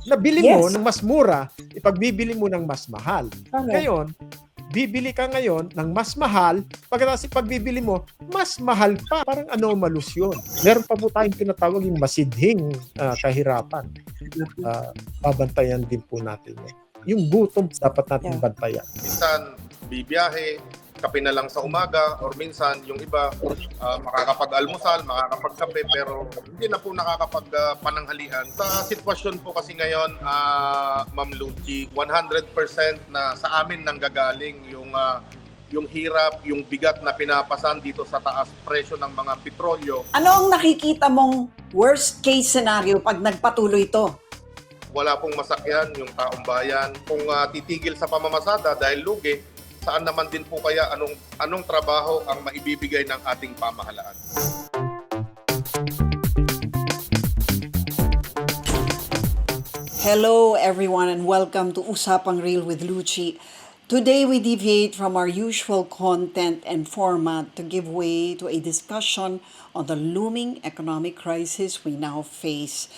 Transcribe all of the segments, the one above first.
Nabili mo Yes. ng mas mura, ipagbibili mo ng mas mahal. Correct. Ngayon, bibili ka ngayon ng mas mahal, pagkatapos ipagbibili mo, mas mahal pa. Parang anomalous yun. Meron pa po tayong tinatawag yung masidhing kahirapan. Babantayan din po natin yun. Yung gutom dapat natin bantayan. Minsan, bibiyahe, kape na lang sa umaga, or minsan, yung iba, makakapag-almusal, makakapagkape, pero hindi na po nakakapag-pananghalian. Sa sitwasyon po kasi ngayon, Ma'am Lucy, 100% na sa amin nanggagaling yung hirap, yung bigat na pinapasan dito sa taas presyo ng mga petrolyo. Ano ang nakikita mong worst case scenario pag nagpatuloy ito? Wala pong masakyan yung taong bayan. Kung titigil sa pamamasada dahil lugi, saan naman din po kaya anong trabaho ang maibibigay ng ating pamahalaan? Hello everyone and welcome to Usapang Real with Lucy. Today we deviate from our usual content and format to give way to a discussion on the looming economic crisis we now face.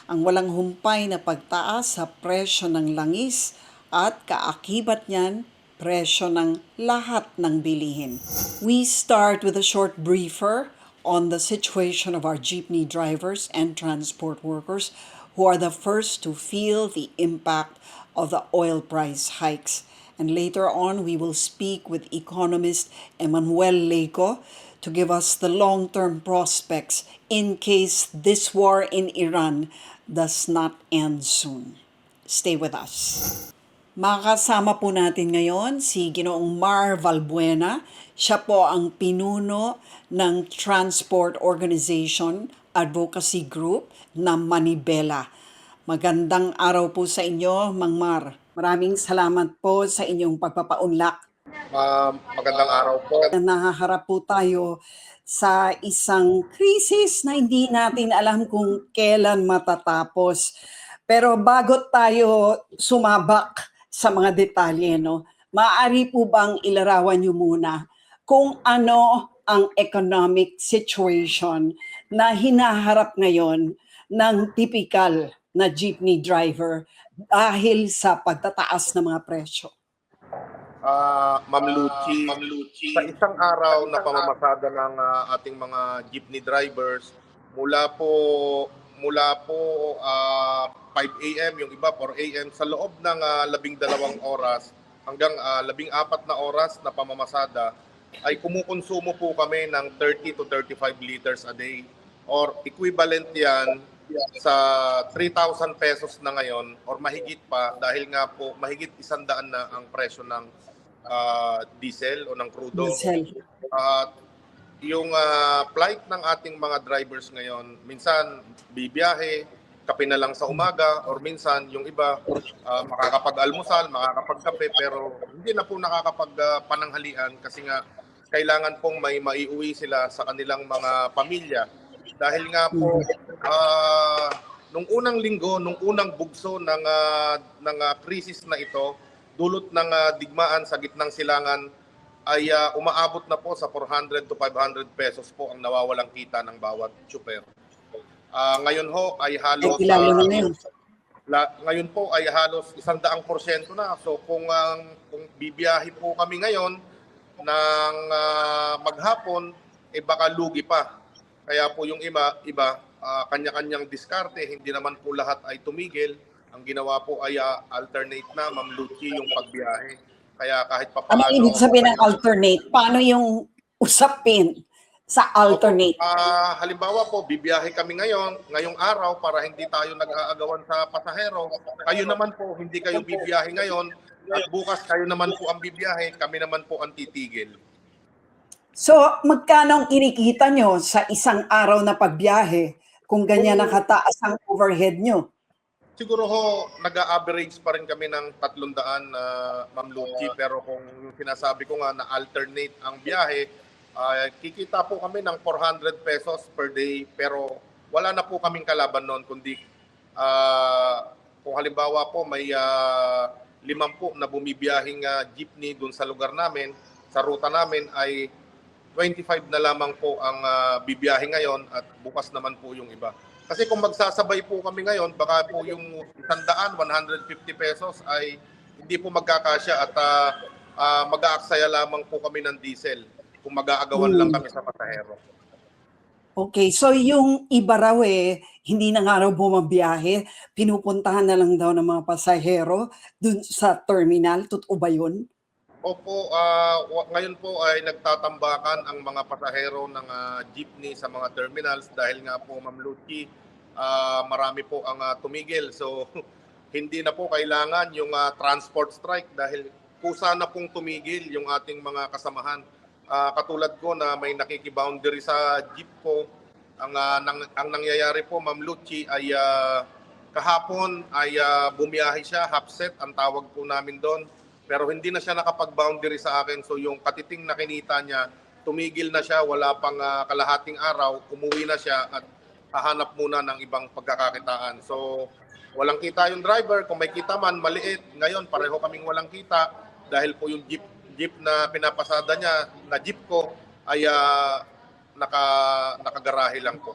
Ang walang humpay na pagtaas sa presyo ng langis at kaakibat niyan, presyo ng lahat ng bilihin. We start with a short briefer on the situation of our jeepney drivers and transport workers who are the first to feel the impact of the oil price hikes. And later on, we will speak with economist Emmanuel Leco to give us the long-term prospects in case this war in Iran does not end soon. Stay with us. Makakasama po natin ngayon si Ginoong Mar Valbuena. Siya po ang pinuno ng Transport Organization Advocacy Group na Manibela. Magandang araw po sa inyo, Mang Mar. Maraming salamat po sa inyong pagpapaunlak. Magandang araw po. Nahaharap po tayo sa isang krisis na hindi natin alam kung kailan matatapos. Pero bago tayo sumabak sa mga detalye, maaari po bang ilarawan niyo muna kung ano ang economic situation na hinaharap ngayon ng typical na jeepney driver dahil sa pagtataas ng mga presyo? Ma'am Lucy, sa isang araw na pamamasada ng ating mga jeepney drivers, mula po 5 a.m., yung iba 4 a.m., sa loob ng 12 oras hanggang 14 na oras na pamamasada, ay kumukonsumo po kami ng 30 to 35 liters a day, or equivalent yan sa 3,000 pesos na ngayon or mahigit pa, dahil nga po mahigit 100 na ang presyo ng diesel o ng crudo. Yung flight ng ating mga drivers ngayon, minsan bibiyahe, kape na lang sa umaga, or minsan yung iba makakapag-almusal, makakapagkape, pero hindi na po nakakapag-pananghalian kasi nga kailangan pong may maiuwi sila sa kanilang mga pamilya. Dahil nga po, nung unang linggo, nung unang bugso ng krisis na ito, dulot ng digmaan sa gitnang silangan, ay umaabot na po sa 400 to 500 pesos po ang nawawalang kita ng bawat tsuper. Ngayon ho ay halos ngayon po ay halos 100% na. So kung bibiyahe po kami ngayon ng maghapon, baka lugi pa. Kaya po yung iba kanya-kanyang diskarte, hindi naman po lahat ay tumigil. Ang ginawa po ay alternate na, Ma'am Lucy, yung pagbiyahe. Kaya kahit pa paano... Ano ibig sabihin ng alternate? Paano yung usapin sa alternate? Halimbawa po, bibiyahe kami ngayong araw para hindi tayo nag-aagawan sa pasahero. Kayo naman po, hindi kayo bibiyahe ngayon. At bukas kayo naman po ang bibiyahe, kami naman po ang titigil. So, magkano ang kinikita nyo sa isang araw na pagbiyahe kung ganyan nakataas ang overhead nyo? Siguro ho, nag-a-average pa rin kami ng 300 Ma'am Lucy, pero kung yung sinasabi ko nga na alternate ang biyahe, kikita po kami ng 400 pesos per day, pero wala na po kaming kalaban noon, kundi kung halimbawa po may 5 na bumibiyahing jeepney dun sa lugar namin, sa ruta namin ay 25 na lamang po ang bibiyahe ngayon at bukas naman po yung iba. Kasi kung magsasabay po kami ngayon, baka po yung 100, 150 pesos ay hindi po magkakasya at mag-aaksaya lamang po kami ng diesel kung mag-aagawan lang kami sa pasahero. Okay, so yung iba raw hindi na nga raw bumabiyahe, pinupuntahan na lang daw ng mga pasahero dun sa terminal. Totoo ba yun? Opo, ngayon po ay nagtatambakan ang mga pasahero ng jeepney sa mga terminals dahil nga po, Ma'am Lucy, marami po ang tumigil. So hindi na po kailangan yung transport strike dahil kusa na pong tumigil yung ating mga kasamahan. Katulad ko na may nakikiboundary sa jeep ko, ang nangyayari po, Ma'am Lucy, ay kahapon ay bumiyahe siya, half set ang tawag po namin doon. Pero hindi na siya nakapag-boundary sa akin. So yung katiting na kinita niya, tumigil na siya, wala pang kalahating araw, umuwi na siya at hahanap muna ng ibang pagkakakitaan. So walang kita yung driver, kung may kita man, maliit. Ngayon, pareho kaming walang kita dahil po yung jeep na pinapasada niya, na jeep ko, ay nakagarahe lang po.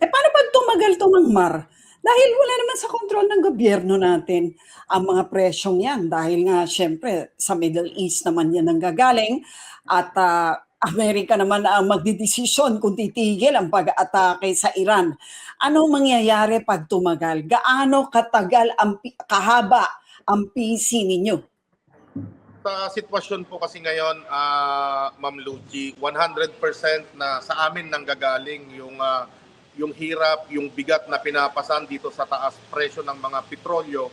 Paano pag tumagal to, Mang Mar? Dahil wala naman sa kontrol ng gobyerno natin ang mga presyong yan. Dahil nga, syempre, sa Middle East naman yan ang gagaling. At Amerika naman ang magdidesisyon kung titigil ang pag-atake sa Iran. Ano mangyayari pag tumagal? Gaano katagal, kahaba ang PC ninyo? Sa sitwasyon po kasi ngayon, Ma'am Lucy, 100% na sa amin nanggagaling yung hirap, yung bigat na pinapasan dito sa taas presyo ng mga petrolyo.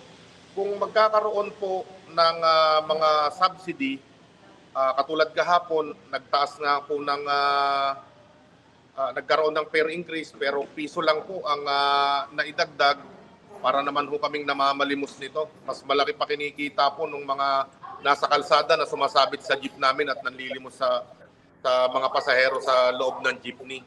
Kung magkakaroon po ng mga subsidy, katulad kahapon, nagtaas nga po ng nagkaroon ng fare increase pero piso lang po ang naidagdag para naman ho kaming namamalimos nito. Mas malaki pa kinikita po ng mga nasa kalsada na sumasabit sa jeep namin at nanlilimos sa mga pasahero sa loob ng jeepney.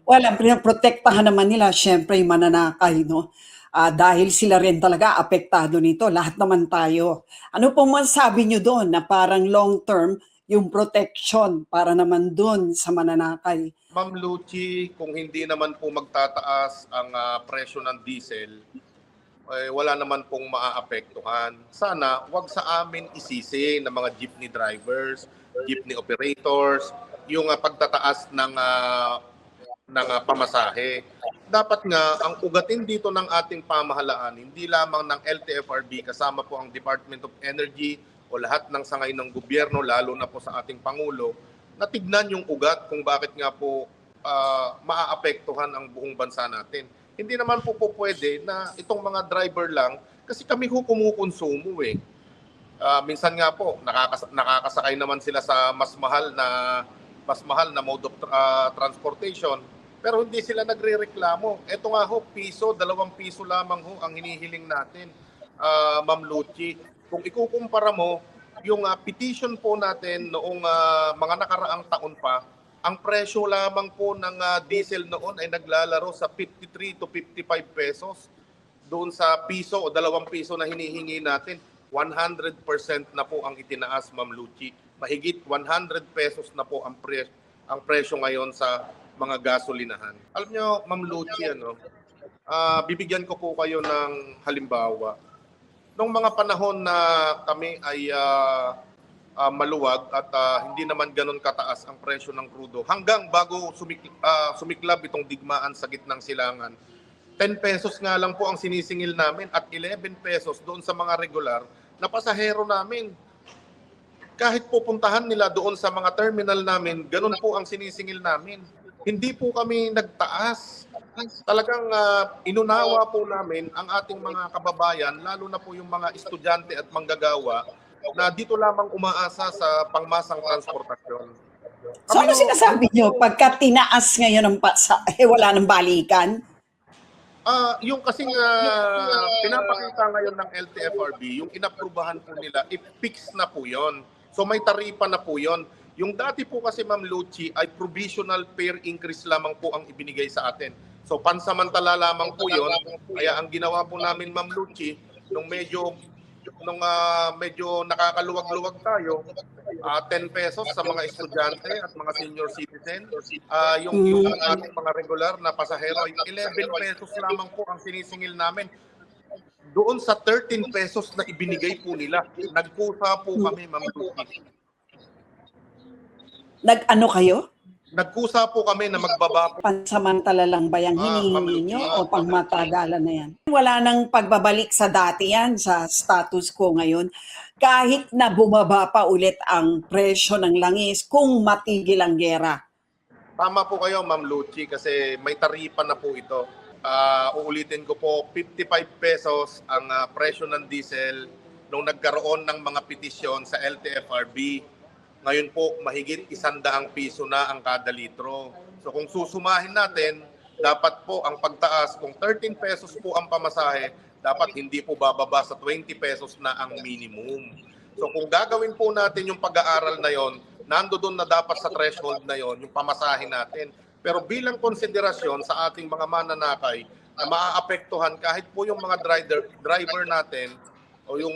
Well, ang pinoprotektahan naman nila, syempre, yung mananakay, no? Dahil sila rin talaga apektado nito. Lahat naman tayo. Ano pong masasabi nyo doon na parang long-term yung protection para naman doon sa mananakay? Ma'am Lucy, kung hindi naman po magtataas ang presyo ng diesel, wala naman pong maaapektuhan. Sana wag sa amin isisi ng mga jeepney drivers, jeepney operators, yung pagtataas ng pamasahe. Dapat nga ang ugatin dito ng ating pamahalaan, hindi lamang ng LTFRB, kasama po ang Department of Energy o lahat ng sangay ng gobyerno, lalo na po sa ating Pangulo, na tignan yung ugat kung bakit nga po maaapektuhan ang buong bansa natin. Hindi naman po pwede na itong mga driver lang, kasi kami ho kumukonsumo eh. Minsan nga po, nakakasakay naman sila sa mas mahal na mode of transportation, pero hindi sila nagrereklamo. Ito nga ho, piso, 2 piso lamang ho ang hinihiling natin, Ma'am Lucy. Kung ikukumpara mo, yung petition po natin noong mga nakaraang taon pa, ang presyo lamang po ng diesel noon ay naglalaro sa 53 to 55 pesos. Doon sa piso o 2 piso na hinihingi natin, 100% na po ang itinaas, Ma'am Lucy. Mahigit 100 pesos na po ang presyo ngayon sa mga gasolinahan. Alam nyo, Ma'am Lucy, bibigyan ko po kayo ng halimbawa. Noong mga panahon na kami ay maluwag at hindi naman ganun kataas ang presyo ng krudo, hanggang bago sumiklab itong digmaan sa gitnang silangan, 10 pesos nga lang po ang sinisingil namin at 11 pesos doon sa mga regular na pasahero namin. Kahit pupuntahan nila doon sa mga terminal namin, ganun po ang sinisingil namin. Hindi po kami nagtaas. Talagang inunawa po namin ang ating mga kababayan, lalo na po yung mga estudyante at manggagawa, na dito lamang umaasa sa pangmasang transportasyon. So ano sinasabi nyo pagka tinaas ngayon ng wala nang balikan? Yung kasing pinapakita ngayon ng LTFRB, yung inaprubahan po nila, i-fix na po yon. So may taripa na po yon. Yung dati po kasi, Ma'am Lucy, ay provisional fare increase lamang po ang ibinigay sa atin. So pansamantala lamang po yon. Kaya ang ginawa po namin, Ma'am Lucy, nung medyo nakakaluwag-luwag tayo, 10 pesos sa mga estudyante at mga senior citizens din. Yung ating mga regular na pasahero, yung 11 pesos lamang po ang sinisingil namin. Doon sa 13 pesos na ibinigay po nila, nagkusa po kami, Ma'am Lucy. Nag-ano kayo? Nagkusa po kami na magbaba po. Pansamantala lang ba yung hinihingi nyo o pangmatagalan na yan? Wala nang pagbabalik sa dati yan, sa status quo ngayon. Kahit na bumaba pa ulit ang presyo ng langis kung matigil ang gera. Tama po kayo, Ma'am Lucy, kasi may taripa na po ito. Uulitin ko po, 55 pesos ang presyo ng diesel nung nagkaroon ng mga petisyon sa LTFRB. Ngayon po, mahigit 100 piso na ang kada litro. So kung susumahin natin, dapat po ang pagtaas, kung 13 pesos po ang pamasahe, dapat hindi po bababa sa 20 pesos na ang minimum. So kung gagawin po natin yung pag-aaral na yon, nando doon na dapat sa threshold na yon, yung pamasahe natin. Pero bilang konsiderasyon sa ating mga mananakay na maaapektuhan kahit po yung mga driver natin o yung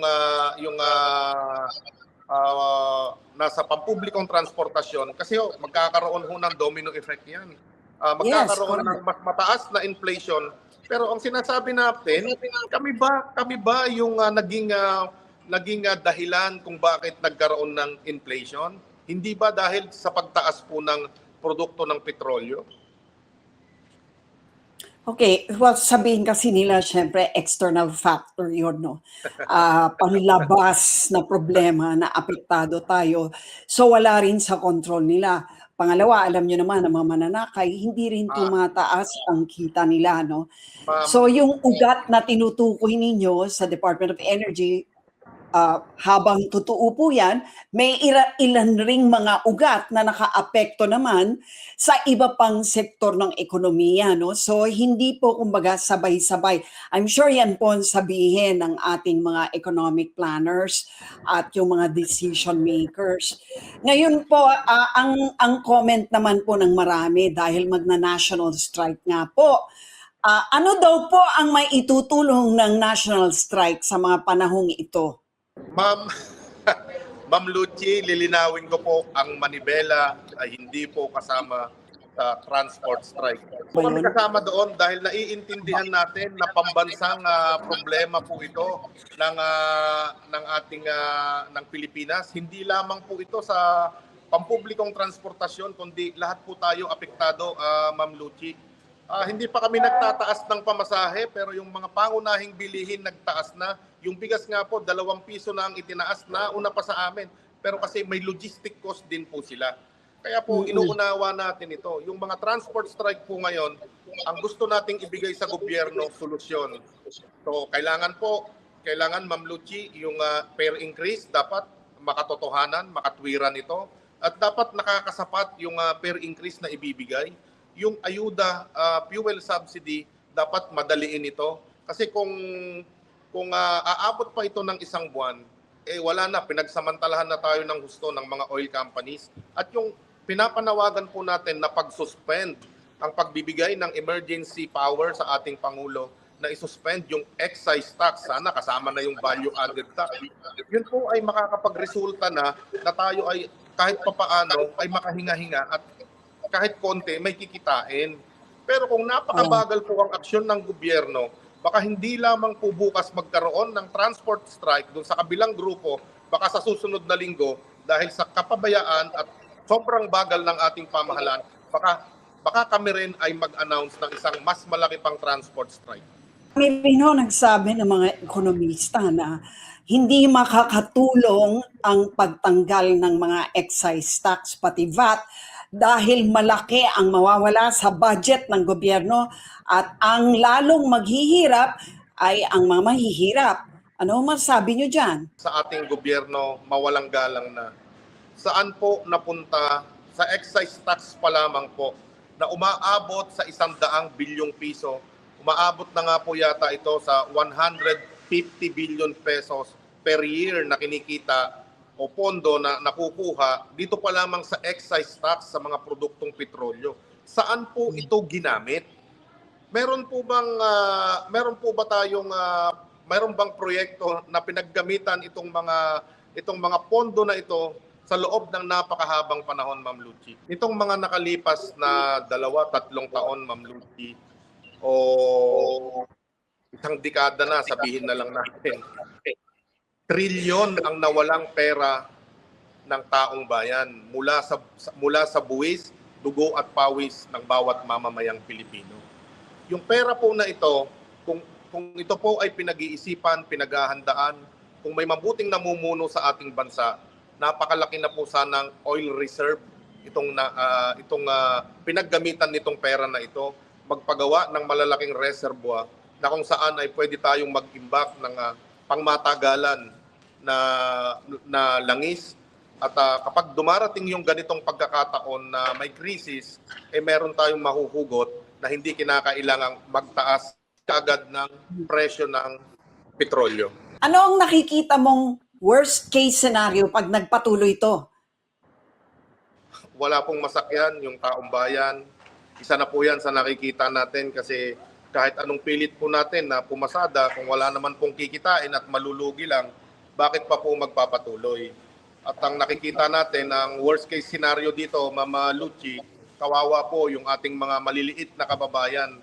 nasa pampublikong transportasyon kasi magkakaroon ho ng domino effect yan. Magkakaroon ng mas mataas na inflation. Pero ang sinasabi natin, kami ba yung naging dahilan kung bakit nagkaroon ng inflation? Hindi ba dahil sa pagtaas po ng produkto ng petrolyo? Okay, well, sabihin kasi nila, syempre, external factor yun, no? Panlabas na problema na apektado tayo. So, wala rin sa control nila. Pangalawa, alam nyo naman, ang mga mananakay, hindi rin tumataas ang kita nila, no? So, yung ugat na tinutukoy ninyo sa Department of Energy, habang totoo po yan, may ilan ring mga ugat na nakaapekto naman sa iba pang sektor ng ekonomiya. No? So hindi po kumbaga sabay-sabay. I'm sure yan po ang sabihin ng ating mga economic planners at yung mga decision makers. Ngayon po, ang comment naman po ng marami dahil magna-national strike nga po. Ano daw po ang may itutulong ng national strike sa mga panahong ito? Ma'am Lucy, lilinawin ko po ang manibela ay hindi po kasama sa transport strike. Kami kasama doon dahil naiintindihan natin na pambansang problema po ito ng ating ng Pilipinas. Hindi lamang po ito sa pampublikong transportasyon kundi lahat po tayo apektado, Ma'am Lucy. Hindi pa kami nagtataas ng pamasahe pero yung mga pangunahing bilihin nagtaas na. Yung bigas nga po, 2 piso na ang itinaas na una pa sa amin. Pero kasi may logistic cost din po sila. Kaya po inuunawa natin ito. Yung mga transport strike po ngayon, ang gusto nating ibigay sa gobyerno, solusyon. So kailangan Ma'am Lucy, yung fare increase dapat makatotohanan, makatwiran ito. At dapat nakakasapat yung fare increase na ibibigay. Yung ayuda, fuel subsidy, dapat madaliin ito. Kasi kung aabot pa ito ng 1 buwan, wala na, pinagsamantalahan na tayo ng husto ng mga oil companies. At yung pinapanawagan po natin na pag-suspend ang pagbibigay ng emergency power sa ating Pangulo na isuspend yung excise tax, sana kasama na yung value added tax. Yun po ay makakapagresulta na tayo ay kahit papaano ay makahinga-hinga at kahit konti may kikitain. Pero kung napakabagal po ang aksyon ng gobyerno, baka hindi lamang po bukas magkaroon ng transport strike doon sa kabilang grupo, baka sa susunod na linggo, dahil sa kapabayaan at sobrang bagal ng ating pamahalaan, baka kami rin ay mag-announce ng isang mas malaki pang transport strike. May nagsabi ng mga ekonomista na hindi makakatulong ang pagtanggal ng mga excise tax pati VAT dahil malaki ang mawawala sa budget ng gobyerno at ang lalong maghihirap ay ang mga mahihirap. Ano masabi nyo dyan? Sa ating gobyerno, mawalang galang na. Saan po napunta sa excise tax pa lamang po na umaabot sa 100 bilyong piso. Umaabot na nga po yata ito sa 150 billion pesos per year na kinikita o pondo na nakukuha dito pa lamang sa excise tax sa mga produktong petrolyo. Saan po ito ginamit? Meron bang proyekto na pinaggamitan itong mga pondo na ito sa loob ng napakahabang panahon, Ma'am Lucy. Nitong mga nakalipas na 2-3 taon, Ma'am Lucy, o isang dekada na, sabihin na lang natin, trilyon ang nawalang pera ng taong bayan mula sa buwis, dugo at pawis ng bawat mamamayang Pilipino. Yung pera po na ito, kung ito po ay pinag-iisipan, pinaghahandaan, kung may mabuting namumuno sa ating bansa, napakalaki na po sanang oil reserve itong pinaggamitan nitong pera na ito, magpagawa ng malalaking reservoir na kung saan ay pwede tayong mag-imbak ng pangmatagalan na langis. At kapag dumarating yung ganitong pagkakataon na may krisis, meron tayong mahuhugot na hindi kinakailangang magtaas agad ng presyo ng petrolyo. Ano ang nakikita mong worst case scenario pag nagpatuloy ito? Wala pong masakyan yung taong bayan. Isa na po yan sa nakikita natin kasi kahit anong pilit po natin na pumasada, kung wala naman pong kikitain at malulugi lang, bakit pa po magpapatuloy? At ang nakikita natin, ang worst case scenario dito, Mama Lucy, kawawa po yung ating mga maliliit na kababayan.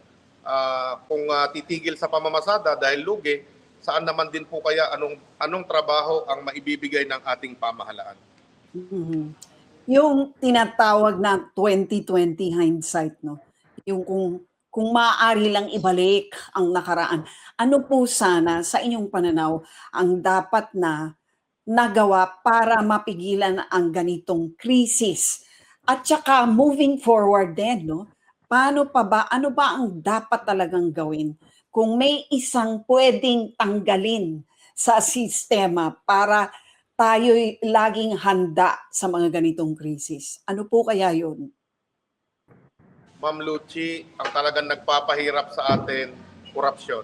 Kung titigil sa pamamasada dahil lugi, saan naman din po kaya anong trabaho ang maibibigay ng ating pamahalaan? Mhm. Yung tinatawag na 2020 hindsight, no? Yung kung maaari lang ibalik ang nakaraan, ano po sana sa inyong pananaw ang dapat na nagawa para mapigilan ang ganitong krisis? At saka moving forward din, no? Ano ba ang dapat talagang gawin kung may isang pwedeng tanggalin sa sistema para tayo'y laging handa sa mga ganitong krisis? Ano po kaya yun? Ma'am Lucy, ang talagang nagpapahirap sa atin, korupsyon.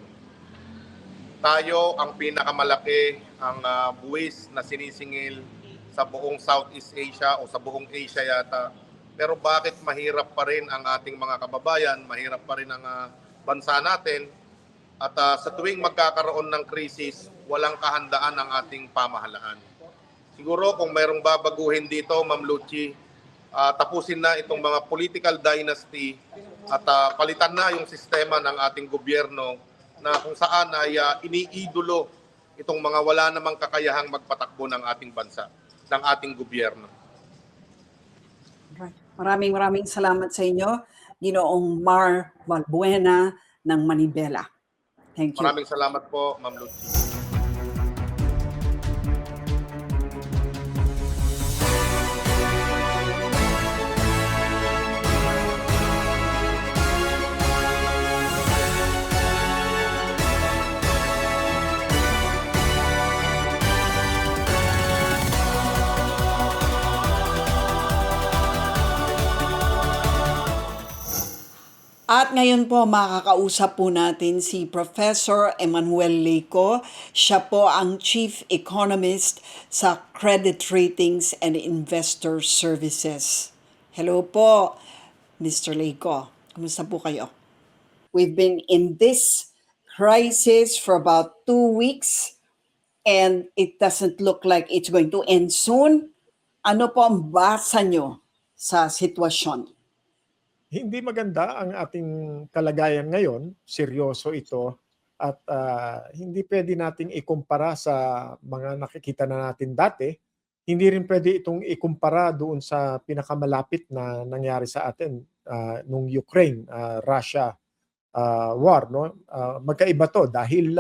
Tayo ang pinakamalaki ang buwis na sinisingil sa buong Southeast Asia o sa buong Asia yata. Pero bakit mahirap pa rin ang ating mga kababayan, mahirap pa rin ang bansa natin, at sa tuwing magkakaroon ng krisis, walang kahandaan ang ating pamahalaan. Siguro kung mayroong babaguhin dito, Ma'am Lucy, tapusin na itong mga political dynasty at palitan na yung sistema ng ating gobyerno na kung saan ay iniidolo itong mga wala namang kakayahang magpatakbo ng ating bansa, ng ating gobyerno. Right. Maraming salamat sa inyo, Ginoong Mar Valbuena ng Manibela. Thank you. Maraming salamat po, Ma'am Lucy. At ngayon po makakausap po natin si Professor Emmanuel Leyco. Siya po ang Chief Economist sa Credit Ratings and Investor Services. Hello po, Mr. Leyco. Kumusta po kayo? We've been in this crisis for about 2 weeks and it doesn't look like it's going to end soon. Ano po ang basa nyo sa sitwasyon? Hindi maganda ang ating kalagayan ngayon, seryoso ito, at hindi pwede nating ikumpara sa mga nakikita na natin dati. Hindi rin pwede itong ikumpara doon sa pinakamalapit na nangyari sa atin nung Ukraine, Russia war. No? Magkaiba to dahil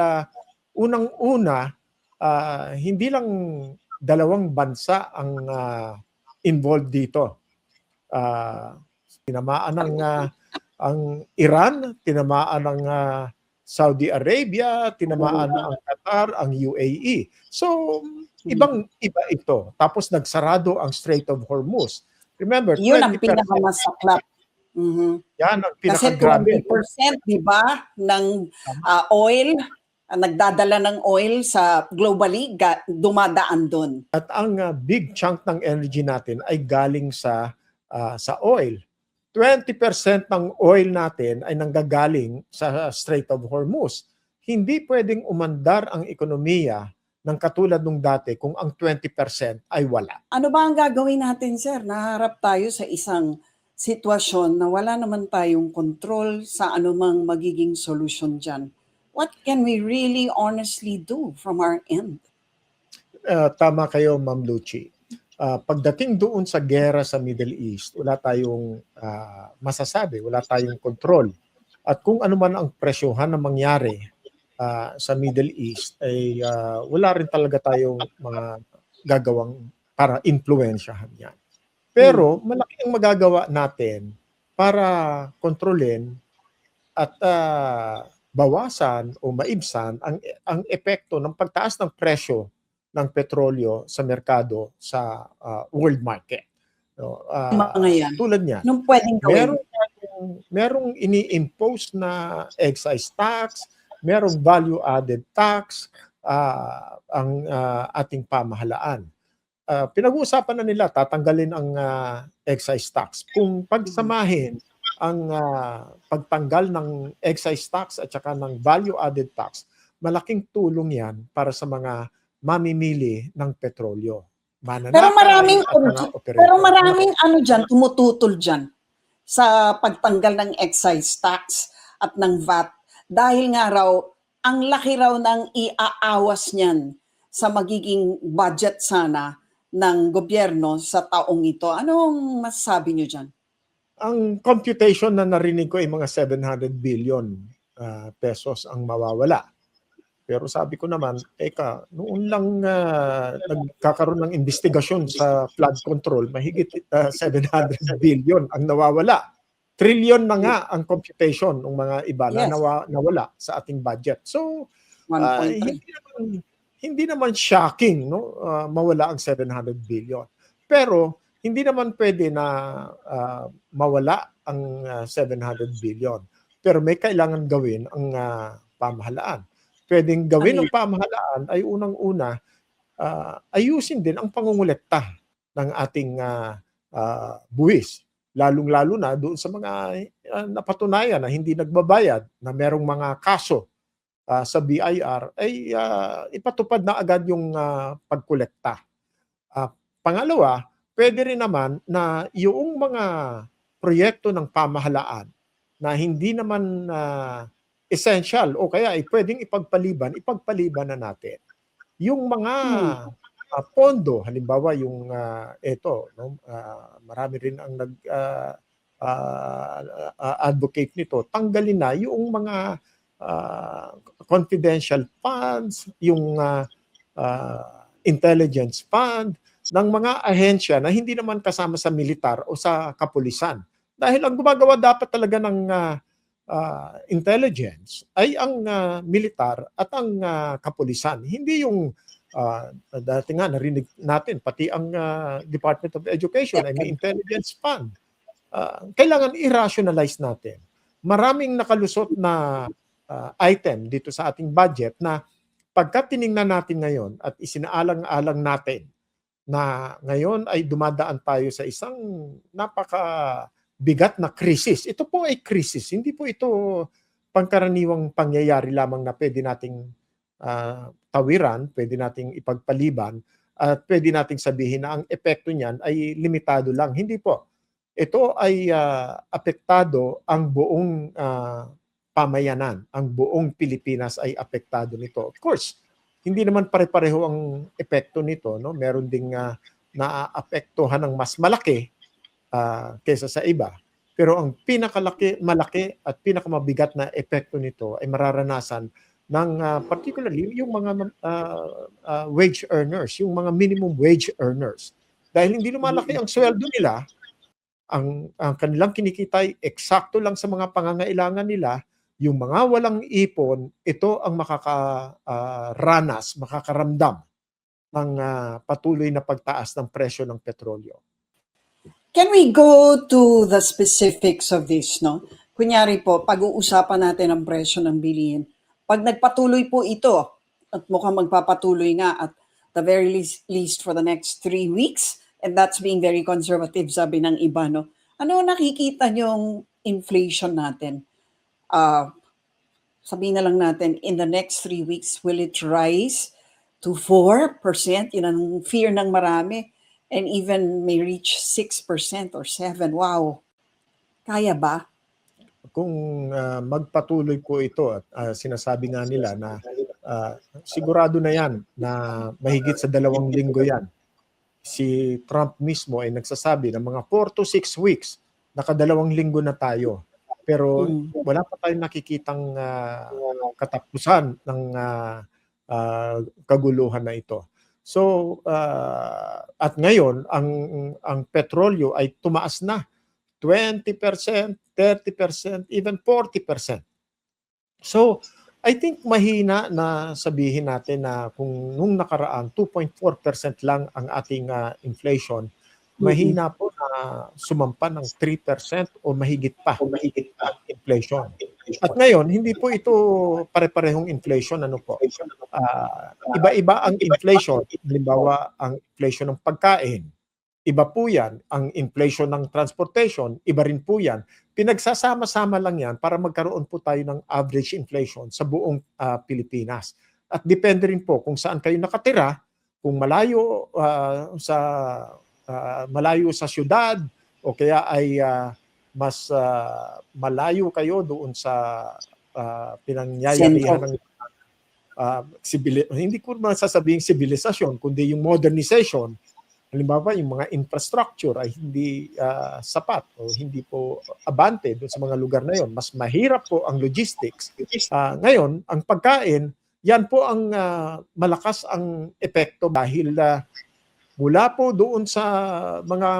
unang-una, hindi lang dalawang bansa ang involved dito. Tinamaan ng ang Iran, tinamaan ng Saudi Arabia, tinamaan ang Qatar, ang UAE. So, ibang-iba ito. Tapos nagsarado ang Strait of Hormuz. Remember, Yun ang 20%. pinakamasaklap. Yan ang Kasi pinakagrabe. 20%, di ba, ng oil, nagdadala ng oil sa globally, dumadaan doon. At ang big chunk ng energy natin ay galing sa oil. 20% ng oil natin ay nanggagaling sa Strait of Hormuz. Hindi pwedeng umandar ang ekonomiya ng katulad nung dati kung ang 20% ay wala. Ano ba ang gagawin natin, sir? Naharap tayo sa isang sitwasyon na wala naman tayong kontrol sa anumang magiging solusyon dyan. What can we really honestly do from our end? Tama kayo, Ma'am Lucy. Pagdating doon sa gera sa Middle East, wala tayong masasabi, wala tayong control. At kung ano man ang presyohan na mangyari sa Middle East, ay wala rin talaga tayong mga gagawang para impluwensyahan yan. Pero malaki ang magagawa natin para kontrolin at bawasan o maibsan ang epekto ng pagtaas ng presyo ng petrolyo sa merkado sa world market. No, Mga yan. tulad niyan, Anong pwedeng gawin? merong ini-impose na excise tax, merong value-added tax ang ating pamahalaan. Pinag-uusapan na nila tatanggalin ang excise tax. Kung pagsamahin ang pagtanggal ng excise tax at saka ng value-added tax, malaking tulong yan para sa mga mamimili ng petrolyo. Pero maraming ano dyan, tumututol dyan sa pagtanggal ng excise tax at ng VAT dahil nga raw, ang laki raw ng iaawas niyan sa magiging budget sana ng gobyerno sa taong ito. Anong masasabi niyo dyan? Ang computation na narinig ko ay mga 700 billion pesos ang mawawala. Pero sabi ko naman, noon lang nagkakaroon ng investigasyon sa flood control, mahigit 700 billion ang nawawala. Trillion na nga ang computation ng mga iba na nawala sa ating budget. So, hindi naman shocking, no? Mawala ang 700 billion. Pero hindi naman pwede na mawala ang 700 billion. Pero may kailangan gawin ang pamahalaan. Pwedeng gawin ng pamahalaan ay unang-una, ayusin din ang pangungulekta ng ating buwis. Lalong-lalo na doon sa mga napatunayan na hindi nagbabayad, na merong mga kaso sa BIR, ay ipatupad na agad yung pagkolekta. Pangalawa, pwede rin naman na yung mga proyekto ng pamahalaan na hindi naman essential o kaya ay pwedeng ipagpaliban na natin. Yung mga pondo, halimbawa yung marami rin ang advocate nito, tanggalin na yung mga confidential funds, yung intelligence fund ng mga ahensya na hindi naman kasama sa militar o sa kapulisan. Dahil ang gumagawa dapat talaga ng intelligence ay ang militar at ang kapulisan. Hindi yung dati nga narinig natin, pati ang Department of Education ay may intelligence fund. Kailangan i-rationalize natin. Maraming nakalusot na item dito sa ating budget na pagka tiningnan natin ngayon at isinaalang-alang natin na ngayon ay dumadaan tayo sa isang napaka-bigat na krisis. Ito po ay krisis. Hindi po ito pangkaraniwang pangyayari lamang na pwede nating tawiran, pwede nating ipagpaliban, at pwede nating sabihin na ang epekto niyan ay limitado lang. Hindi po. Ito ay apektado ang buong pamayanan. Ang buong Pilipinas ay apektado nito. Of course, hindi naman pare-pareho ang epekto nito, no? Meron ding naaapektuhan ng mas malaki kaysa sa iba. Pero ang malaki at pinakamabigat na epekto nito ay mararanasan ng particularly yung mga wage earners, yung mga minimum wage earners. Dahil hindi lumalaki ang sweldo nila, ang kanilang kinikita ay eksakto lang sa mga pangangailangan nila. Yung mga walang ipon, ito ang makakaramdam ng patuloy na pagtaas ng presyo ng petrolyo. Can we go to the specifics of this, no? Kunyari po, pag-uusapan natin ang presyo ng bilihin. Pag nagpatuloy po ito, at mukhang magpapatuloy nga at the very least for the next 3 weeks, and that's being very conservative, sabi ng iba, no? Ano nakikita niyong inflation natin? Sabihin na lang natin, in the next 3 weeks, will it rise to 4%. Yun ang fear ng marami. And even may reach 6% or 7%. Wow. Kaya ba? Kung magpatuloy po ito at sinasabi nga nila na sigurado na yan na mahigit sa 2 linggo yan. Si Trump mismo ay nagsasabi ng mga 4 to 6 weeks, naka-2 linggo na tayo. Pero wala pa tayong nakikitang katapusan ng kaguluhan na ito. So at ngayon ang petrolyo ay tumaas na 20%, 30%, even 40%. So I think mahina na sabihin natin na kung nung nakaraan 2.4% lang ang ating inflation, mahina po na sumampa ng 3% o mahigit pa ang inflation. At ngayon, hindi po ito pare-parehong inflation. Ano po? Iba-iba ang inflation. Halimbawa, ang inflation ng pagkain. Iba po yan. Ang inflation ng transportation, iba rin po yan. Pinagsasama-sama lang yan para magkaroon po tayo ng average inflation sa buong Pilipinas. At depende rin po kung saan kayo nakatira, kung malayo sa syudad o kaya ay mas malayo kayo doon sa pinangyayarihan ng hindi ko masasabing sibilisasyon, kundi yung modernization. Halimbawa, yung mga infrastructure ay hindi sapat o hindi po abante doon sa mga lugar na yon. Mas mahirap po ang logistics. Ngayon, ang pagkain, yan po ang malakas ang epekto dahil mula po doon sa mga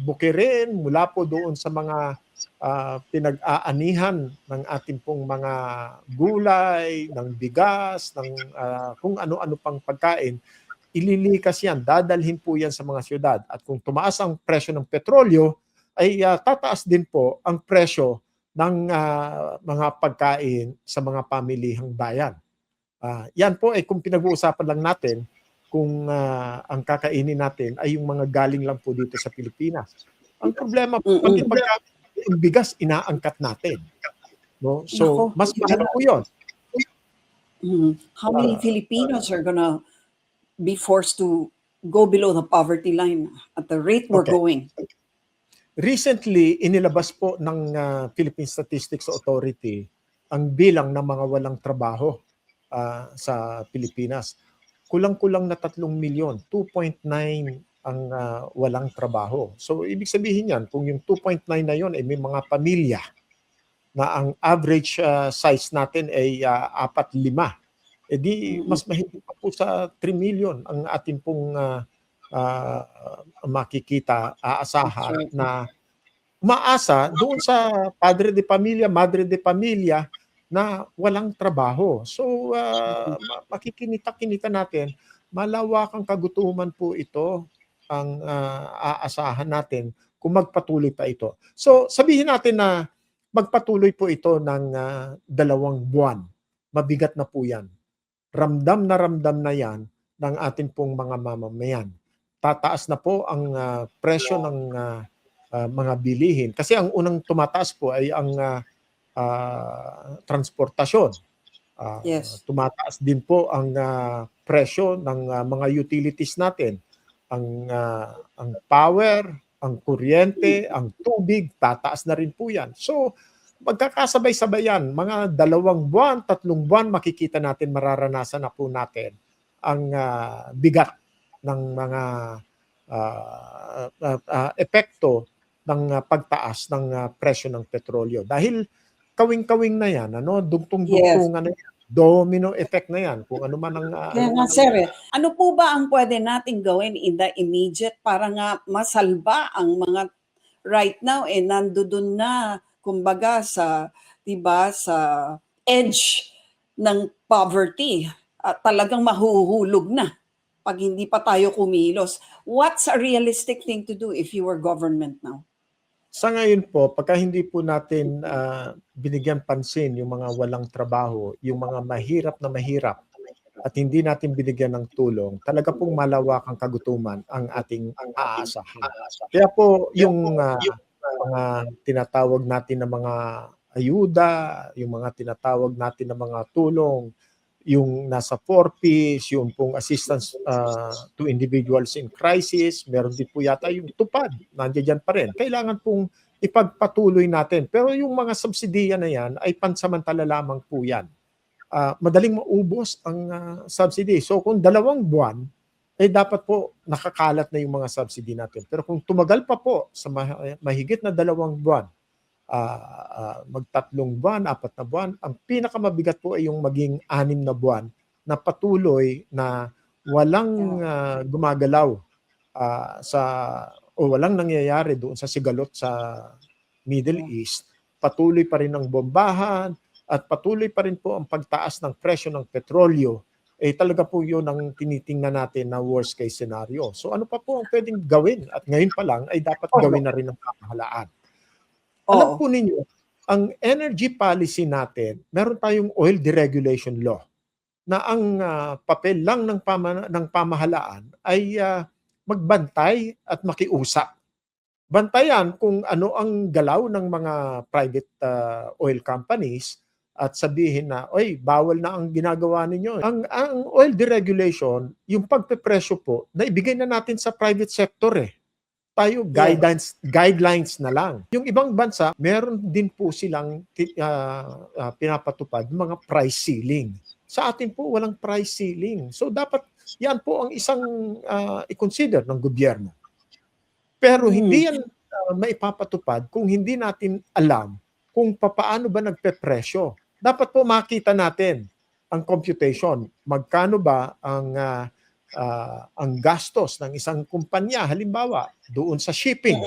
bukirin, mula po doon sa mga pinag-aanihan ng ating pong mga gulay, ng bigas, ng kung ano-ano pang pagkain, ililikas yan, dadalhin po yan sa mga syudad. At kung tumaas ang presyo ng petrolyo, ay tataas din po ang presyo ng mga pagkain sa mga pamilihang bayan. Yan po ay kung pinag-uusapan lang natin kung ang kakainin natin ay yung mga galing lang po dito sa Pilipinas. Ang problema po, pag yung bigas, inaangkat natin. No? So, mas mahal po yun. How many Filipinos are gonna be forced to go below the poverty line at the rate we're going? Recently, inilabas po ng Philippine Statistics Authority ang bilang ng mga walang trabaho sa Pilipinas. Kulang-kulang na 3 milyon, 2.9 ang walang trabaho. So, ibig sabihin yan, kung yung 2.9 na yon ay may mga pamilya na ang average size natin ay 4-5, di mas mahigit pa po sa 3 million ang ating pong makikita, aasahan na umaasa doon sa padre de pamilya, madre de pamilya na walang trabaho. So, makikinita-kinita natin, malawakang kagutuman po ito ang aasahan natin kung magpatuloy pa ito. So, sabihin natin na magpatuloy po ito ng 2 buwan. Mabigat na po yan. Ramdam na yan ng ating pong mga mamamayan. Tataas na po ang presyo ng mga bilihin. Kasi ang unang tumataas po ay ang transportasyon. Yes. Tumataas din po ang presyo ng mga utilities natin. Ang power, ang kuryente, ang tubig, tataas na rin po yan. So, magkakasabay-sabay yan. Mga 2 buwan, 3 buwan, makikita natin, mararanasan na po natin ang bigat ng mga epekto ng pagtaas ng presyo ng petrolyo. Dahil kawing-kawing na yan, dugtong-dugtungan na yan. Domino effect na yan. Kung ano man ang... Kaya nga, sir, ano po ba ang pwede nating gawin in the immediate para nga masalba ang mga right now nandoon na kumbaga sa 'di ba sa edge ng poverty at talagang mahuhulog na pag hindi pa tayo kumilos. What's a realistic thing to do if you were government now? Sa ngayon po, pagka hindi po natin binigyan pansin yung mga walang trabaho, yung mga mahirap na mahirap, at hindi natin binigyan ng tulong, talaga pong malawak ang kagutuman ang ating aasahan. Kaya po yung mga tinatawag natin na mga ayuda, yung mga tinatawag natin na mga tulong, yung nasa 4Ps, yung pong assistance to individuals in crisis, meron din po yata yung tupad, nandiyan pa rin. Kailangan pong ipagpatuloy natin. Pero yung mga subsidiya na yan ay pansamantala lamang po yan. Madaling maubos ang subsidy. So kung 2 buwan, dapat po nakakalat na yung mga subsidy natin. Pero kung tumagal pa po sa mahigit na 2 buwan, mag-3 buwan, 4 na buwan, ang pinakamabigat po ay yung maging 6 na buwan na patuloy na walang gumagalaw o walang nangyayari doon sa sigalot sa Middle East. Patuloy pa rin ang bombahan at patuloy pa rin po ang pagtaas ng presyo ng petrolyo. Talaga po yun ang tinitingnan natin na worst case scenario. So ano pa po ang pwedeng gawin? At ngayon pa lang ay dapat gawin na rin ng pamahalaan. Alam po ninyo, ang energy policy natin, meron tayong oil deregulation law na ang papel lang ng pamahalaan ay magbantay at makiusap. Bantayan kung ano ang galaw ng mga private oil companies at sabihin na, oy, bawal na ang ginagawa ninyo. Ang oil deregulation, yung pagpepresyo po, naibigay na natin sa private sector Tayo guidelines na lang. Yung ibang bansa, meron din po silang pinapatupad mga price ceiling. Sa atin po, walang price ceiling. So dapat yan po ang isang i-consider ng gobyerno. Pero hindi yan maipapatupad kung hindi natin alam kung paano ba nagpepresyo. Dapat po makita natin ang computation. Magkano ba ang gastos ng isang kumpanya, halimbawa, doon sa shipping,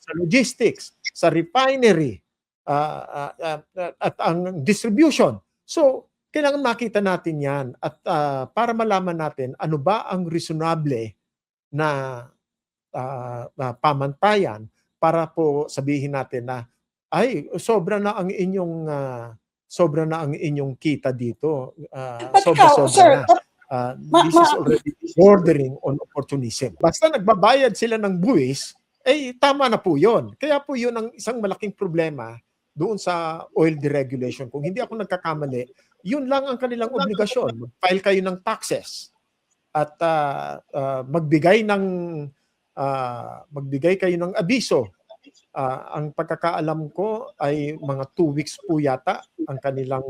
sa logistics, sa refinery, at ang distribution. So, kailangan makita natin yan at para malaman natin ano ba ang reasonable na pamantayan para po sabihin natin na ay sobra na ang inyong kita dito. Sobra-sobra na. This is already bordering on opportunism. Basta nagbabayad sila ng buwis, tama na po yun. Kaya po yun ang isang malaking problema doon sa oil deregulation. Kung hindi ako nagkakamali, yun lang ang kanilang obligasyon. Mag-file kayo ng taxes at magbigay kayo ng abiso. Ang pagkakaalam ko ay mga 2 weeks po yata ang kanilang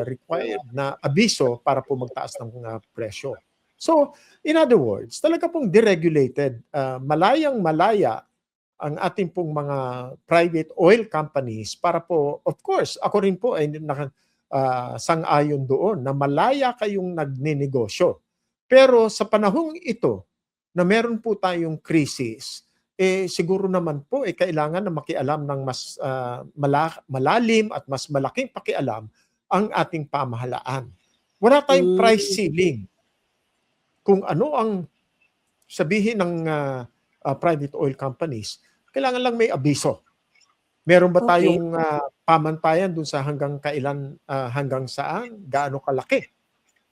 required na abiso para po magtaas ng presyo. So, in other words, talaga pong deregulated. Malayang-malaya ang ating pong mga private oil companies para po, of course, ako rin po ay sang-ayon doon na malaya kayong nagninegosyo. Pero sa panahong ito na meron po tayong krisis, siguro naman po kailangan na makialam ng mas malalim at mas malaking pakialam ang ating pamahalaan. Wala tayong price ceiling. Kung ano ang sabihin ng private oil companies, kailangan lang may abiso. Meron ba tayong pamantayan dun sa hanggang kailan, hanggang saan, gaano kalaki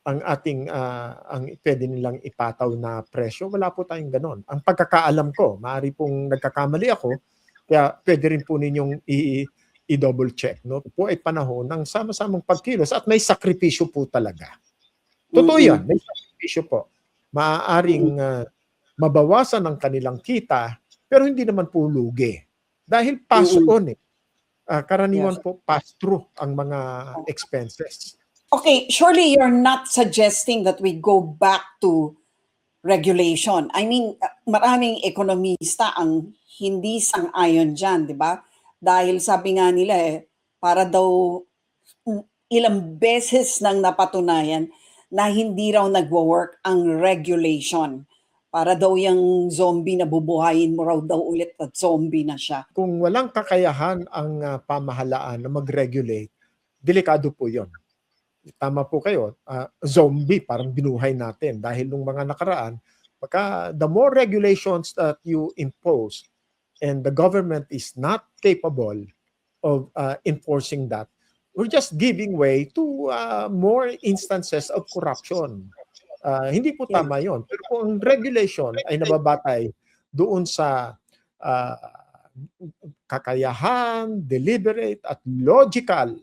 ang ating ang pwede nilang ipataw na presyo? Wala po tayong ganon. Ang pagkakaalam ko, maaari pong nagkakamali ako, kaya pwede rin po ninyong i-double check. No? Ito po ay panahon ng sama-samang pagkilos at may sakripisyo po talaga. Totoo yan, may sakripisyo po. Maaaring mabawasan ang kanilang kita, pero hindi naman po lugi. Dahil pass on karaniwan po pass through ang mga expenses. Okay, surely you're not suggesting that we go back to regulation. I mean, maraming ekonomista ang hindi sang-ayon dyan, di ba? Dahil sabi nga nila para daw ilang beses nang napatunayan na hindi raw nagwo-work ang regulation. Para daw yung zombie na bubuhayin mo raw daw ulit at zombie na siya. Kung walang kakayahan ang pamahalaan na mag-regulate, delikado po yon. Tama po kayo, zombie parang binuhay natin dahil nung mga nakaraan, the more regulations that you impose and the government is not capable of enforcing that, we're just giving way to more instances of corruption. Hindi po tama yon. Pero kung regulation ay nababatay doon sa kakayahan, deliberate at logical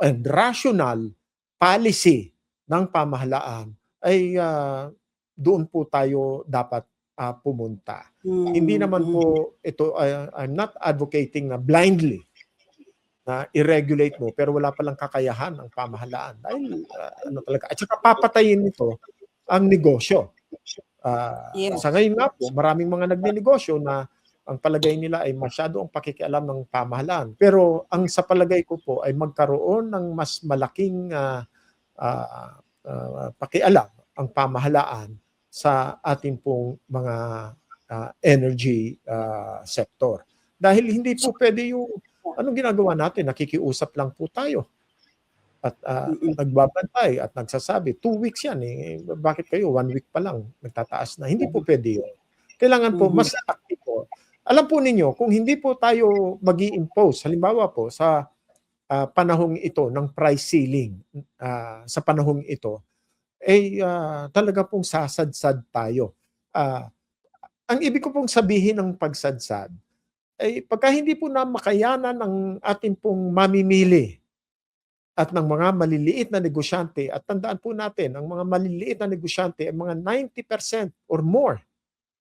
and rational policy ng pamahalaan ay doon po tayo dapat pumunta. Hindi naman po ito, I'm not advocating na blindly na i-regulate mo pero wala palang kakayahan ang pamahalaan dahil ano talaga, at saka papatayin nito ang negosyo. Yes. Sa ngayon nga po, maraming mga nagnenegosyo na ang palagay nila ay masyado ang pakikialam ng pamahalaan. Pero ang sa palagay ko po ay magkaroon ng mas malaking pakialam ang pamahalaan sa ating pong mga energy sector. Dahil hindi po pwede yung anong ginagawa natin, nakikiusap lang po tayo. At nagbabantay at nagsasabi, 2 weeks yan bakit kayo 1 week pa lang nagtataas na? Hindi po pwede yun. Kailangan po mas aktibo. Alam po ninyo, kung hindi po tayo mag-i-impose, halimbawa po sa panahong ito ng price ceiling, sa panahong ito, talaga pong sasadsad tayo. Ang ibig ko pong sabihin ng pagsadsad, ay pagka hindi po na makayanan ng ating pong mamimili at ng mga maliliit na negosyante, at tandaan po natin, ang mga maliliit na negosyante ay mga 90% or more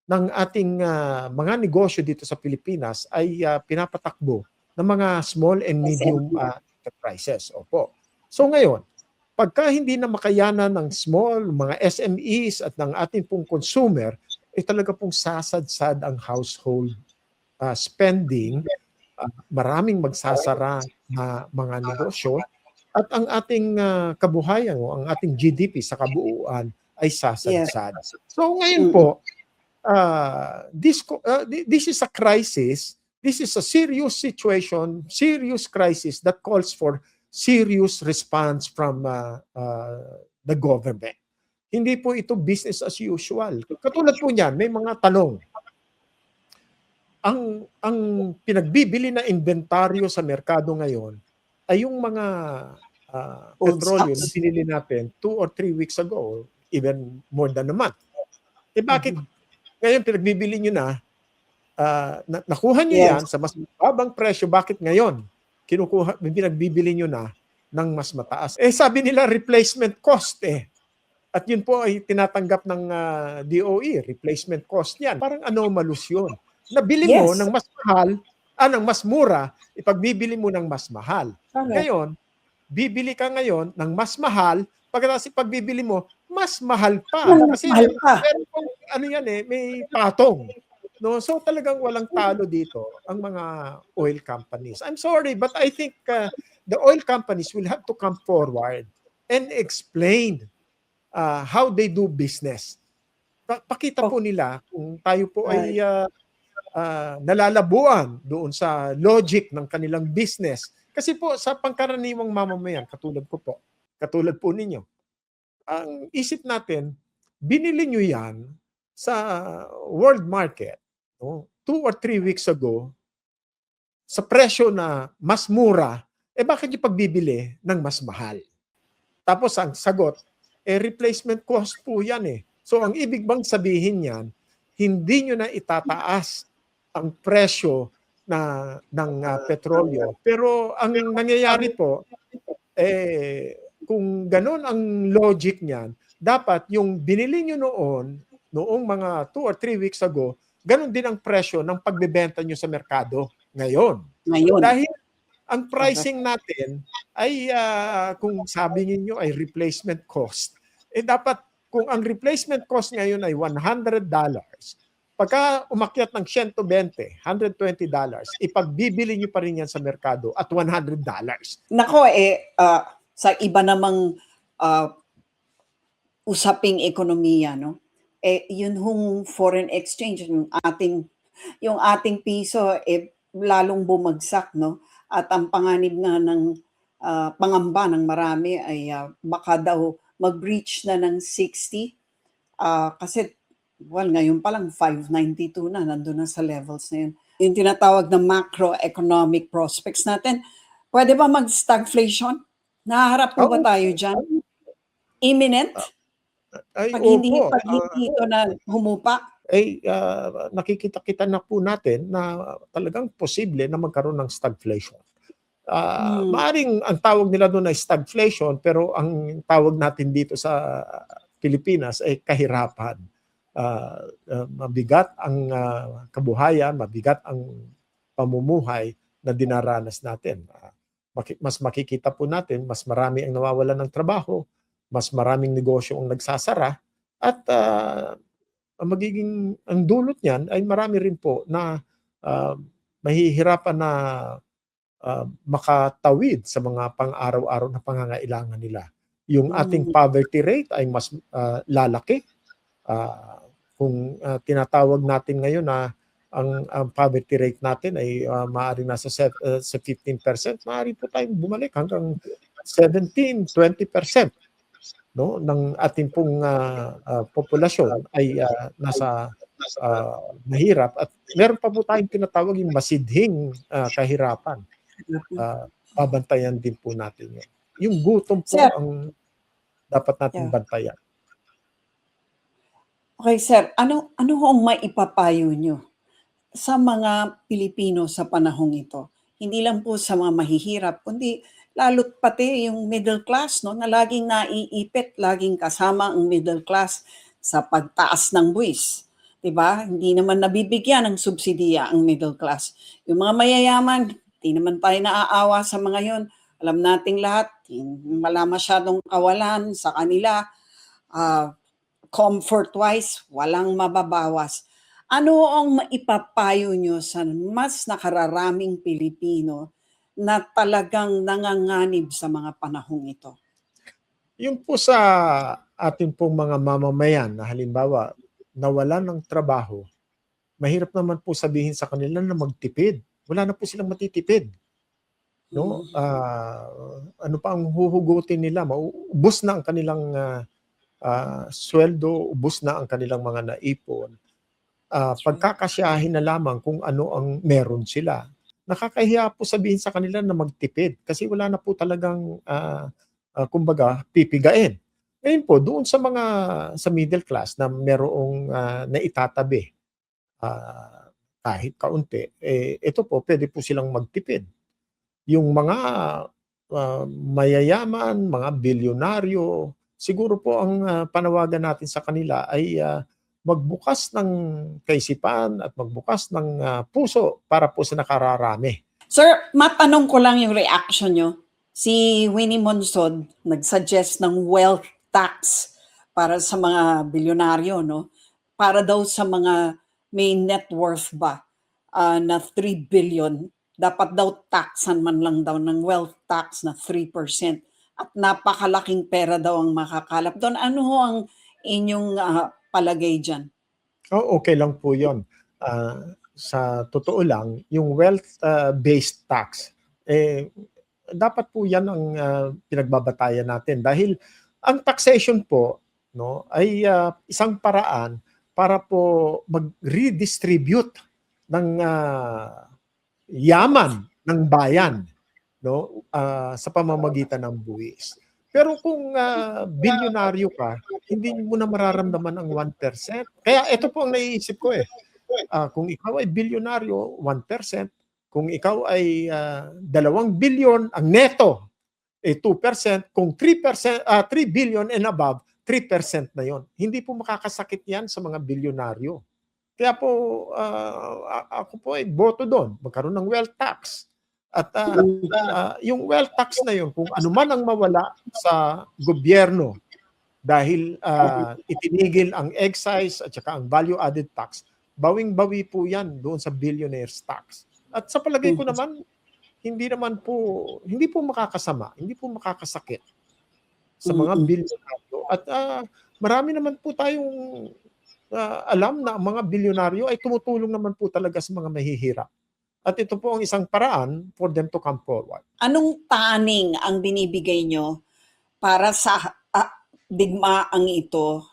ng ating mga negosyo dito sa Pilipinas ay pinapatakbo ng mga small and medium enterprises. Opo. So ngayon, pagka hindi na makayanan ng small, mga SMEs at ng ating pong consumer, talaga pong sasadsad ang household spending, maraming magsasara na mga negosyo, at ang ating kabuhayan o ang ating GDP sa kabuuan ay sasadsad. Yes. So ngayon po, this is a crisis, this is a serious situation, serious crisis that calls for serious response from the government. Hindi po ito business as usual. Katulad po niyan, may mga tanong. Ang pinagbibili na inventaryo sa merkado ngayon ay yung mga petrolyo na binili natin 2 or 3 weeks ago, even more than a month. Bakit ngayon pinagbibili nyo na, nakuha nyo yan sa mas mababang presyo, bakit ngayon pinagbibili nyo na ng mas mataas? Sabi nila replacement cost At yun po ay tinatanggap ng DOE, replacement cost yan. Parang anomalous yun. Nabili mo ng mas mahal, ng mas mura, ipagbibili mo ng mas mahal. Ngayon, bibili ka ngayon ng mas mahal, pagkatapos ipagbibili mo, mas mahal pa. Kasi meron pong, may patong. No? So talagang walang talo dito ang mga oil companies. I'm sorry, but I think the oil companies will have to come forward and explain how they do business. Pakita po nila kung tayo po ay nalalabuan doon sa logic ng kanilang business. Kasi po sa pangkaraniwang mamamayan, katulad po ninyo, ang isip natin, binili nyo yan sa world market 2 or 3 weeks ago sa presyo na mas mura, bakit nyo pagbibili ng mas mahal? Tapos ang sagot, replacement cost po yan So ang ibig bang sabihin yan, hindi nyo na itataas ang presyo ng petrolyo. Pero ang nangyayari po, kung ganun ang logic niyan, dapat yung binili nyo noong mga 2 or 3 weeks ago, ganun din ang presyo ng pagbebenta nyo sa merkado ngayon. Dahil ang pricing natin ay, kung sabi niyo ay replacement cost, dapat kung ang replacement cost ngayon ay $100, pagka umakyat ng $120, $120, ipagbibili nyo pa rin yan sa merkado at $100. Nako, sa iba namang usaping ekonomiya, no? Yun hong foreign exchange, yung ating piso, lalong bumagsak, no? At ang panganib nga ng pangamba ng marami ay baka daw mag-breach na ng 60. Kasi ngayon pa lang 592 na, nandun na sa levels na yun. Yung tinatawag na macroeconomic prospects natin, pwede ba mag-stagflation? Naharap po ba tayo dyan? Imminent? Pag hindi ito na humupa? Nakikita-kita na po natin na talagang posible na magkaroon ng stagflation. Maaring ang tawag nila doon ay stagflation, pero ang tawag natin dito sa Pilipinas ay kahirapan. Mabigat ang kabuhayan, mabigat ang pamumuhay na dinaranas natin. Mas makikita po natin, mas marami ang nawawalan ng trabaho, mas maraming negosyo ang nagsasara, at ang dulot niyan ay marami rin po na mahihirapan na makatawid sa mga pang-araw-araw na pangangailangan nila. Yung ating poverty rate ay mas lalaki. Kung tinatawag natin ngayon na ang poverty rate natin ay maaaring nasa sa 15%, maaari po tayong bumalik hanggang 17-20%, no, ng ating pong populasyon ay nasa mahirap, at meron pa po tayong tinatawag yung masidhing kahirapan. Babantayan din po natin yun. Yung gutom po Sir. ang dapat nating bantayan. Okay, sir. Ano ang maipapayo nyo sa mga Pilipino sa panahong ito? Hindi lang po sa mga mahihirap, kundi lalo't pati yung middle class, no, na laging naiipit, laging kasama ang middle class sa pagtaas ng buwis. Diba? Hindi naman nabibigyan ng subsidiya ang middle class. Yung mga mayayaman, hindi naman tayo naaawa sa mga yon. Alam nating lahat, wala masyadong kawalan sa kanila. Comfort-wise, walang mababawas. Ano ang maipapayo nyo sa mas nakararaming Pilipino na talagang nanganganib sa mga panahong ito? Yung po sa ating pong mga mamamayan na halimbawa nawalan ng trabaho, mahirap naman po sabihin sa kanila na magtipid. Wala na po silang matitipid. No? Ano pa ang huhugutin nila? Ubus na ang kanilang sweldo, ubus na ang kanilang mga naipon. Pagkakasyahin na lamang kung ano ang meron sila. Nakakahiya po sabihin sa kanila na magtipid kasi wala na po talagang kumbaga pipigain. Ngayon po, doon sa mga sa middle class na merong naitatabi kahit kaunti, ito po, pwede po silang magtipid. Yung mga mayayaman, mga bilyonaryo, siguro po ang panawagan natin sa kanila ay magbukas ng kaisipan at magbukas ng puso para po sa nakararami. Sir, matanong ko lang yung reaction nyo. Si Winnie Monsod nag-suggest ng wealth tax para sa mga bilyonaryo, no? Para daw sa mga may net worth ba na 3 billion, dapat daw taxan man lang daw ng wealth tax na 3%. At napakalaking pera daw ang makakalap doon. Ano ho ang inyong palagay dyan? Okay lang po yun. Sa totoo lang, yung wealth-based tax, dapat po yan ang pinagbabatayan natin. Dahil ang taxation po, no, ay isang paraan para po mag-redistribute ng yaman ng bayan, no, sa pamamagitan ng buwis. Pero kung bilyonaryo ka, hindi mo na mararamdaman ang 1%. Kaya ito po ang naiisip ko kung ikaw ay bilyonaryo, 1%. Kung ikaw ay 2 billion, ang neto ay 2%. Kung 3%, 3 billion and above, 3% na yon. Hindi po makakasakit yan sa mga bilyonaryo. Kaya po, ako po ay boto doon. Magkaroon ng wealth tax. At yung wealth tax na yun, kung ano man ang mawala sa gobyerno dahil itinigil ang excise at saka ang value-added tax, bawing-bawi po yan doon sa billionaires tax. At sa palagay ko naman, hindi po makakasama, hindi po makakasakit sa mga bilyonaryo. At marami naman po tayong alam na ang mga bilyonaryo ay tumutulong naman po talaga sa mga mahihirap. At ito po ang isang paraan for them to come forward. Anong taning ang binibigay nyo para sa digmaang ito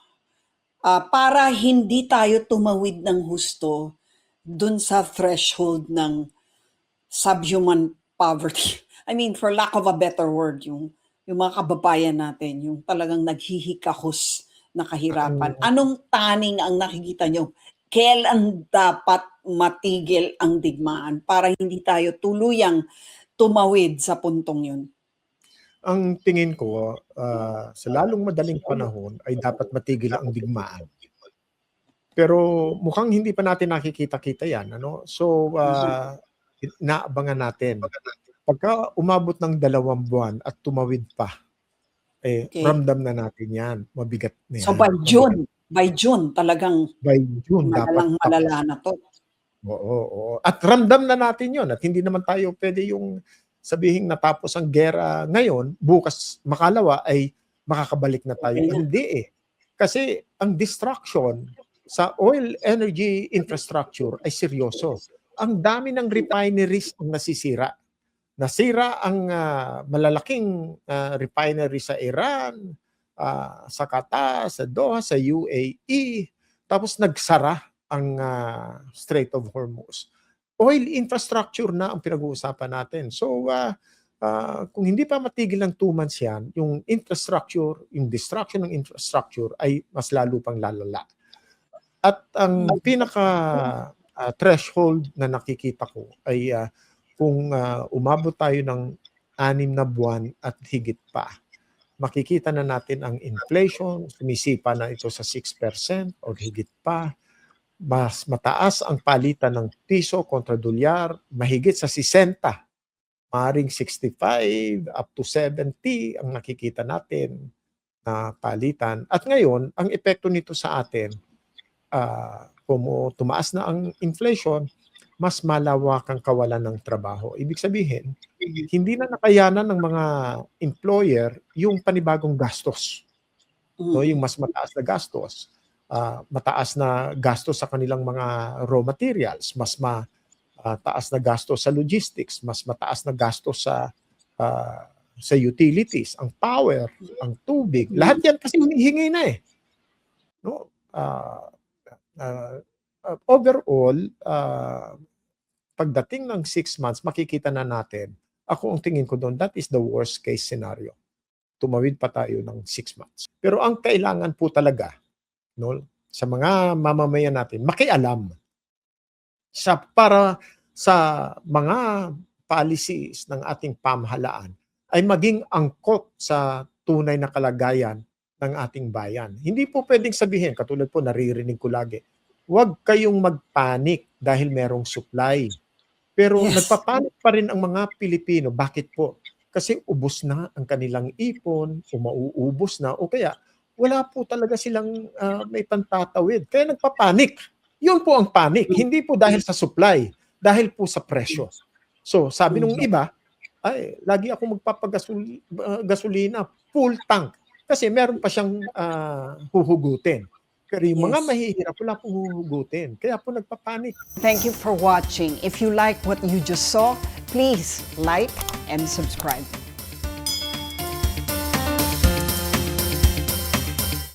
para hindi tayo tumawid ng husto dun sa threshold ng subhuman poverty? I mean, for lack of a better word, yung mga kababayan natin, yung talagang naghihikahos na kahirapan. Anong taning ang nakikita nyo? Kailan dapat matigil ang digmaan para hindi tayo tuluyang tumawid sa puntong yun? Ang tingin ko, sa lalong madaling panahon ay dapat matigil ang digmaan. Pero mukhang hindi pa natin nakikita-kita 'yan, ano? So, inaabangan natin. Pagka umabot ng 2 buwan at tumawid pa, Okay. ramdam na natin 'yan, mabigat na So 'yan, by June talagang by June dapat malalang tapos. malala na 'to. Oo, oo. At ramdam na natin 'yon at hindi naman tayo puwede yung sabihing natapos ang giyera ngayon, bukas makalawa ay makakabalik na tayo. Okay na. Hindi, eh. Kasi ang destruction sa oil energy infrastructure ay seryoso. Ang dami ng refineries ang nasisira. Nasira ang malalaking refinery sa Iran, sa Qatar, sa Doha, sa UAE. Tapos nagsara ang Strait of Hormuz. Oil infrastructure na ang pinag-uusapan natin. So, kung hindi pa matigil ng 2 months yan, yung infrastructure, yung destruction ng infrastructure ay mas lalo pang lalala. At ang threshold na nakikita ko ay kung umabot tayo ng 6 na buwan at higit pa, makikita na natin ang inflation, sumisipa na ito sa 6% o higit pa. Mas mataas ang palitan ng piso kontra dolyar, mahigit sa 60, maaaring 65 up to 70 ang nakikita natin na palitan. At ngayon, ang epekto nito sa atin, kung tumaas na ang inflation, mas malawak ang kawalan ng trabaho. Ibig sabihin, hindi na nakayanan ng mga employer yung panibagong gastos. No, yung mas mataas na gastos. Mataas na gastos sa kanilang mga raw materials, mas mataas na gastos sa logistics, mas mataas na gastos sa utilities, ang power, ang tubig. Lahat yan kasi hinihingi na eh. No? Overall, pagdating ng 6 months, makikita na natin, ako ang tingin ko doon, that is the worst case scenario. Tumawid pa tayo ng 6 months. Pero ang kailangan po talaga, no, sa mga mamamayan natin, makialam para sa mga policies ng ating pamahalaan ay maging angkop sa tunay na kalagayan ng ating bayan. Hindi po pwedeng sabihin, katulad po naririnig ko lagi, huwag kayong magpanik dahil merong supply. Pero nagpapanik pa rin ang mga Pilipino. Bakit po? Kasi ubos na ang kanilang ipon, o mauubos na, o kaya wala po talaga silang may pantatawid. Kaya nagpapanik. Yun po ang panic. Hindi po dahil sa supply, dahil po sa presyo. So, sabi nung iba, ay, lagi ako magpapagasolina, full tank. Kasi meron pa siyang huhugutin. Pero yung mga mahihirap, wala pong huhugutin. Kaya po nagpapanik. Thank you for watching. If you like what you just saw, please like and subscribe.